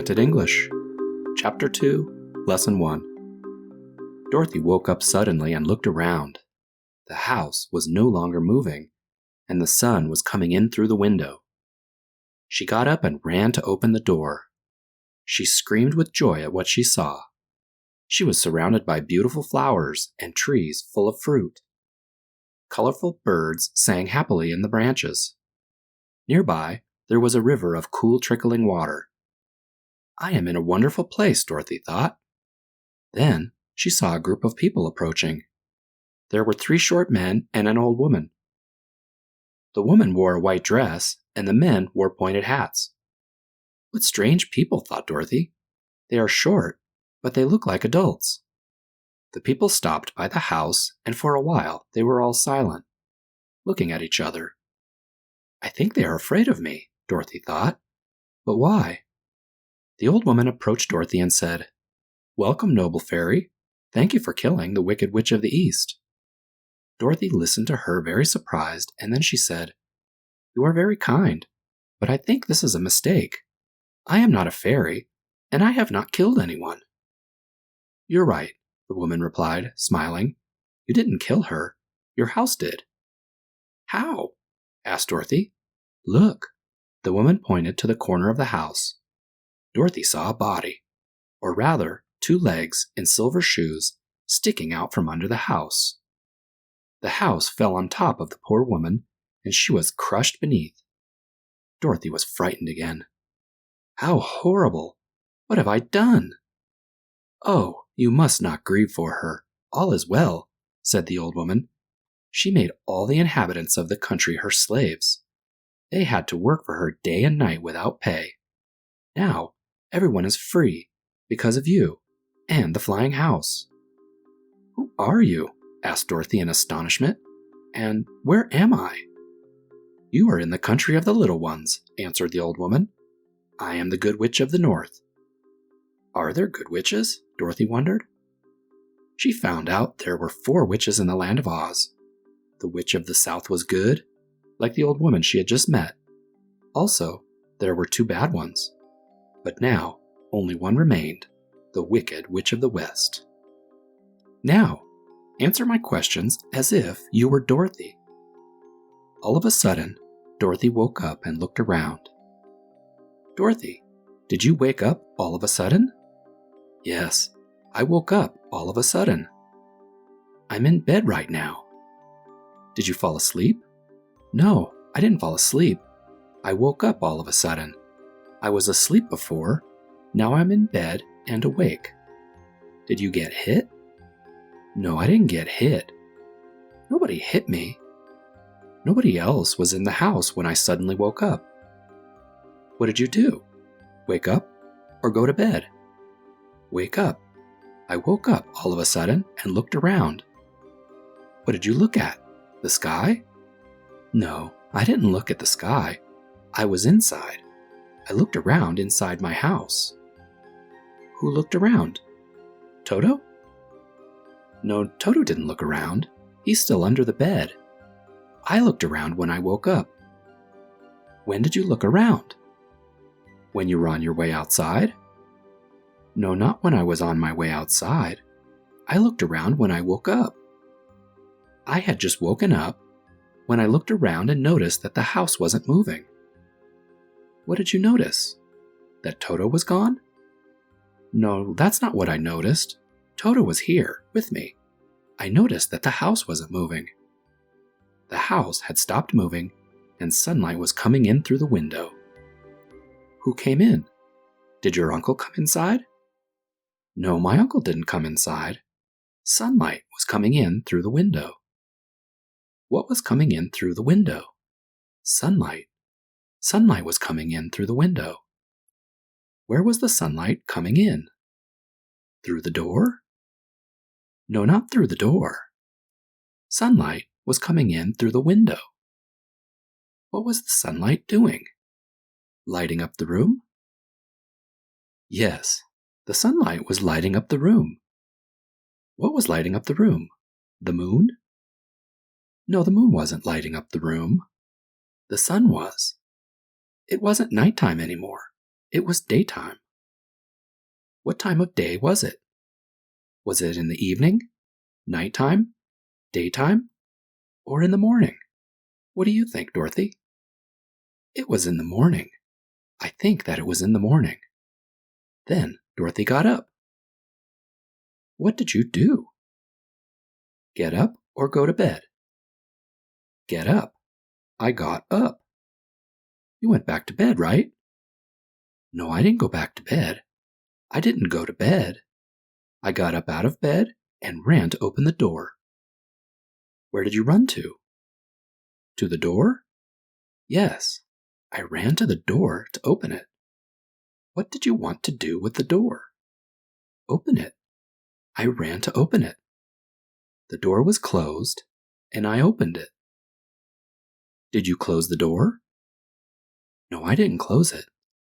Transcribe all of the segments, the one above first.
Enchanted English, Chapter 2, Lesson 1. Dorothy woke up suddenly and looked around. The house was no longer moving, and the sun was coming in through the window. She got up and ran to open the door. She screamed with joy at what she saw. She was surrounded by beautiful flowers and trees full of fruit. Colorful birds sang happily in the branches. Nearby, there was a river of cool trickling water. I am in a wonderful place, Dorothy thought. Then she saw a group of people approaching. There were 3 short men and an old woman. The woman wore a white dress, and the men wore pointed hats. What strange people, thought Dorothy. They are short, but they look like adults. The people stopped by the house, and for a while they were all silent, looking at each other. I think they are afraid of me, Dorothy thought. But why? The old woman approached Dorothy and said, "Welcome, noble fairy. Thank you for killing the Wicked Witch of the East." Dorothy listened to her very surprised, and then she said, "You are very kind, but I think this is a mistake. I am not a fairy, and I have not killed anyone." "You're right," the woman replied, smiling. "You didn't kill her. Your house did." "How?" asked Dorothy. "Look." The woman pointed to the corner of the house. Dorothy saw a body, or rather 2 legs in silver shoes, sticking out from under the house. The house fell on top of the poor woman, and she was crushed beneath. Dorothy was frightened again. "How horrible! What have I done?" "Oh, you must not grieve for her. All is well," said the old woman. "She made all the inhabitants of the country her slaves. They had to work for her day and night without pay. Now, everyone is free because of you and the flying house." "Who are you?" asked Dorothy in astonishment. "And where am I?" "You are in the country of the little ones," answered the old woman. "I am the Good Witch of the North." Are there good witches? Dorothy wondered. She found out there were 4 witches in the land of Oz. The Witch of the South was good, like the old woman she had just met. Also, there were 2 bad ones. But now, only one remained, the Wicked Witch of the West. Now, answer my questions as if you were Dorothy. All of a sudden, Dorothy woke up and looked around. "Dorothy, did you wake up all of a sudden?" "Yes, I woke up all of a sudden." "I'm in bed right now." "Did you fall asleep?" "No, I didn't fall asleep. I woke up all of a sudden. I was asleep before. Now I'm in bed and awake." "Did you get hit?" "No, I didn't get hit. Nobody hit me. Nobody else was in the house when I suddenly woke up." "What did you do? Wake up or go to bed?" "Wake up. I woke up all of a sudden and looked around." "What did you look at? The sky?" "No, I didn't look at the sky. I was inside. I looked around inside my house." "Who looked around? Toto?" "No, Toto didn't look around. He's still under the bed. I looked around when I woke up." "When did you look around?" "When you were on your way outside?" "No, not when I was on my way outside. I looked around when I woke up." "I had just woken up when I looked around and noticed that the house wasn't moving." "What did you notice? That Toto was gone?" "No, that's not what I noticed. Toto was here, with me. I noticed that the house wasn't moving." The house had stopped moving, and sunlight was coming in through the window. "Who came in? Did your uncle come inside?" "No, my uncle didn't come inside. Sunlight was coming in through the window." "What was coming in through the window?" "Sunlight. Sunlight was coming in through the window." "Where was the sunlight coming in? Through the door?" "No, not through the door. Sunlight was coming in through the window." "What was the sunlight doing? Lighting up the room?" "Yes, the sunlight was lighting up the room." "What was lighting up the room? The moon?" "No, the moon wasn't lighting up the room. The sun was. It wasn't nighttime anymore. It was daytime. What time of day was it? Was it in the evening, nighttime, daytime, or in the morning? What do you think, Dorothy? It was in the morning. I think that it was in the morning. Then Dorothy got up. What did you do? Get up or go to bed? Get up. I got up. You went back to bed, right? No, I didn't go back to bed. I didn't go to bed. I got up out of bed and ran to open the door. Where did you run to? To the door? Yes, I ran to the door to open it. What did you want to do with the door? Open it. I ran to open it. The door was closed, and I opened it. Did you close the door? No, I didn't close it.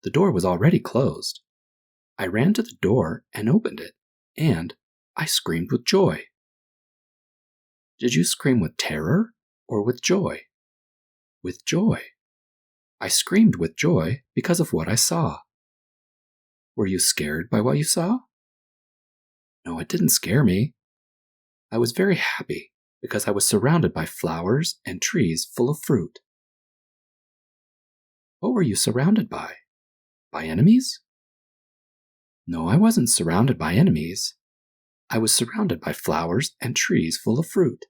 The door was already closed. I ran to the door and opened it, and I screamed with joy. Did you scream with terror or with joy? With joy. I screamed with joy because of what I saw. Were you scared by what you saw? No, it didn't scare me. I was very happy because I was surrounded by flowers and trees full of fruit. What were you surrounded by? By enemies? No, I wasn't surrounded by enemies. I was surrounded by flowers and trees full of fruit.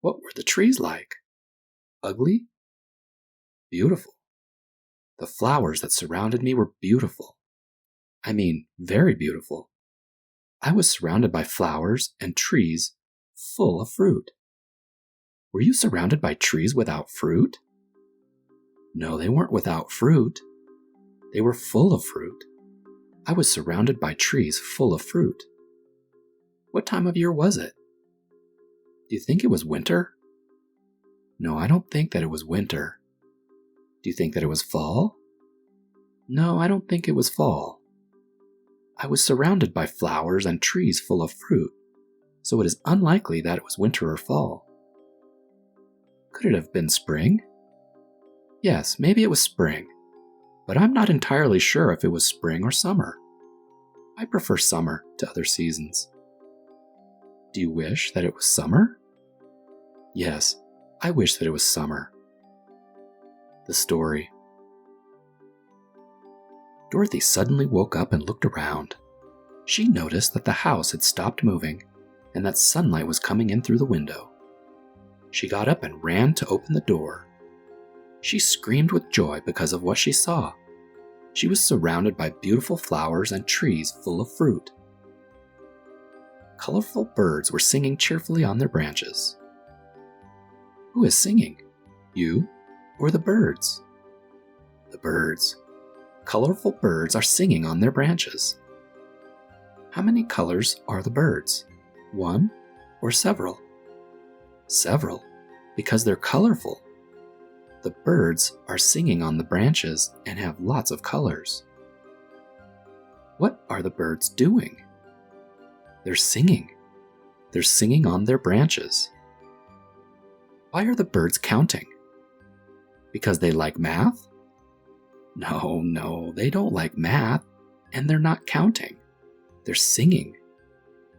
What were the trees like? Ugly? Beautiful. The flowers that surrounded me were beautiful. I mean, very beautiful. I was surrounded by flowers and trees full of fruit. Were you surrounded by trees without fruit? No, they weren't without fruit. They were full of fruit. I was surrounded by trees full of fruit. What time of year was it? Do you think it was winter? No, I don't think that it was winter. Do you think that it was fall? No, I don't think it was fall. I was surrounded by flowers and trees full of fruit, so it is unlikely that it was winter or fall. Could it have been spring? Yes, maybe it was spring, but I'm not entirely sure if it was spring or summer. I prefer summer to other seasons. Do you wish that it was summer? Yes, I wish that it was summer. The story. Dorothy suddenly woke up and looked around. She noticed that the house had stopped moving and that sunlight was coming in through the window. She got up and ran to open the door. She screamed with joy because of what she saw. She was surrounded by beautiful flowers and trees full of fruit. Colorful birds were singing cheerfully on their branches. Who is singing? You or the birds? The birds. Colorful birds are singing on their branches. How many colors are the birds? One or several? Several, because they're colorful. The birds are singing on the branches and have lots of colors. What are the birds doing? They're singing. They're singing on their branches. Why are the birds counting? Because they like math? No, they don't like math, and they're not counting. They're singing.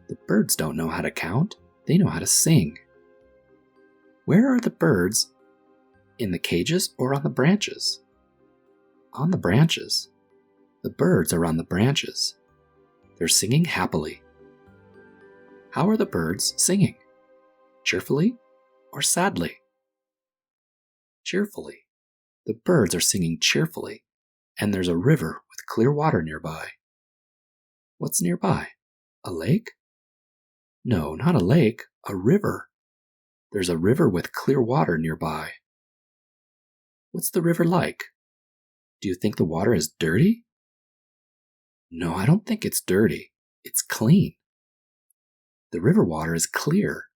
The birds don't know how to count, they know how to sing. Where are the birds? In the cages or on the branches? On the branches. The birds are on the branches. They're singing happily. How are the birds singing? Cheerfully or sadly? Cheerfully. The birds are singing cheerfully, and there's a river with clear water nearby. What's nearby? A lake? No, not a lake, a river. There's a river with clear water nearby. What's the river like? Do you think the water is dirty? No, I don't think it's dirty. It's clean. The river water is clear.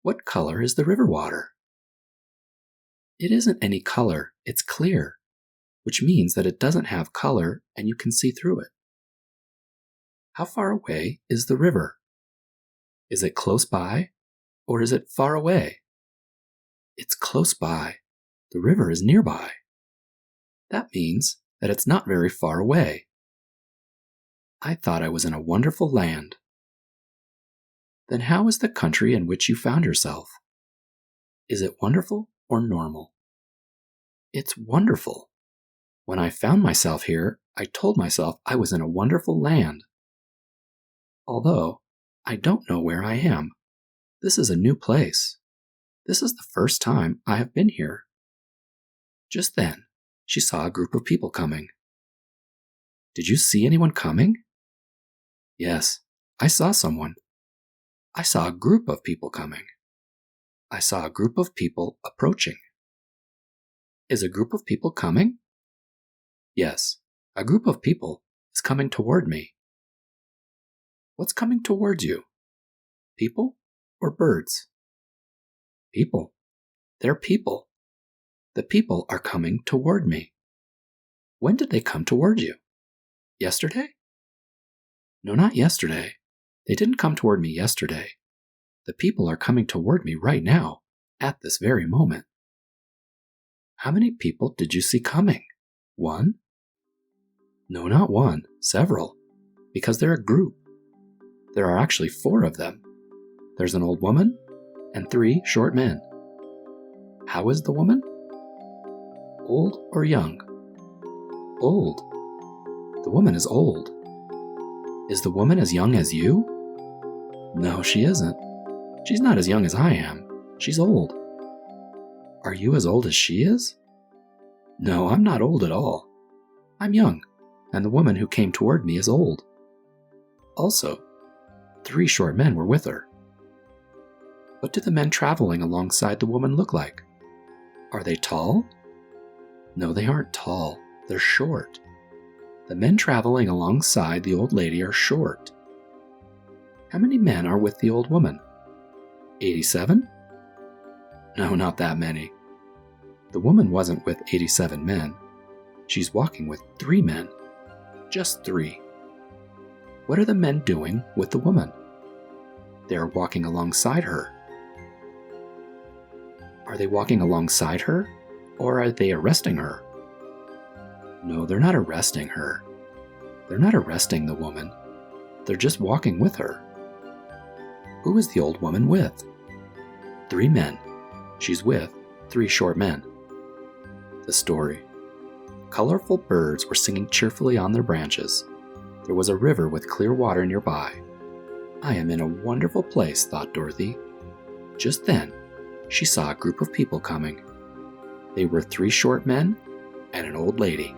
What color is the river water? It isn't any color, it's clear, which means that it doesn't have color and you can see through it. How far away is the river? Is it close by, or is it far away? It's close by. The river is nearby. That means that it's not very far away. I thought I was in a wonderful land. Then how is the country in which you found yourself? Is it wonderful or normal? It's wonderful. When I found myself here, I told myself I was in a wonderful land. Although, I don't know where I am. This is a new place. This is the first time I have been here. Just then, she saw a group of people coming. Did you see anyone coming? Yes, I saw someone. I saw a group of people coming. I saw a group of people approaching. Is a group of people coming? Yes, a group of people is coming toward me. What's coming towards you? People or birds? People. They're people. The people are coming toward me. When did they come toward you? Yesterday? No, not yesterday. They didn't come toward me yesterday. The people are coming toward me right now, at this very moment. How many people did you see coming? One? No, not one. Several. Because they're a group. There are actually 4 of them. There's an old woman and 3 short men. How is the woman? Old or young? Old. The woman is old. Is the woman as young as you? No, she isn't. She's not as young as I am. She's old. Are you as old as she is? No, I'm not old at all. I'm young, and the woman who came toward me is old. Also, 3 short men were with her. What do the men traveling alongside the woman look like? Are they tall? No, they aren't tall. They're short. The men traveling alongside the old lady are short. How many men are with the old woman? 87? No, not that many. The woman wasn't with 87 men. She's walking with 3 men. Just 3. What are the men doing with the woman? They are walking alongside her. Are they walking alongside her, or are they arresting her? No, they're not arresting her. They're not arresting the woman. They're just walking with her. Who is the old woman with? 3 men. She's with 3 short men. The story. Colorful birds were singing cheerfully on their branches. There was a river with clear water nearby. I am in a wonderful place, thought Dorothy. Just then, she saw a group of people coming. They were 3 short men and an old lady.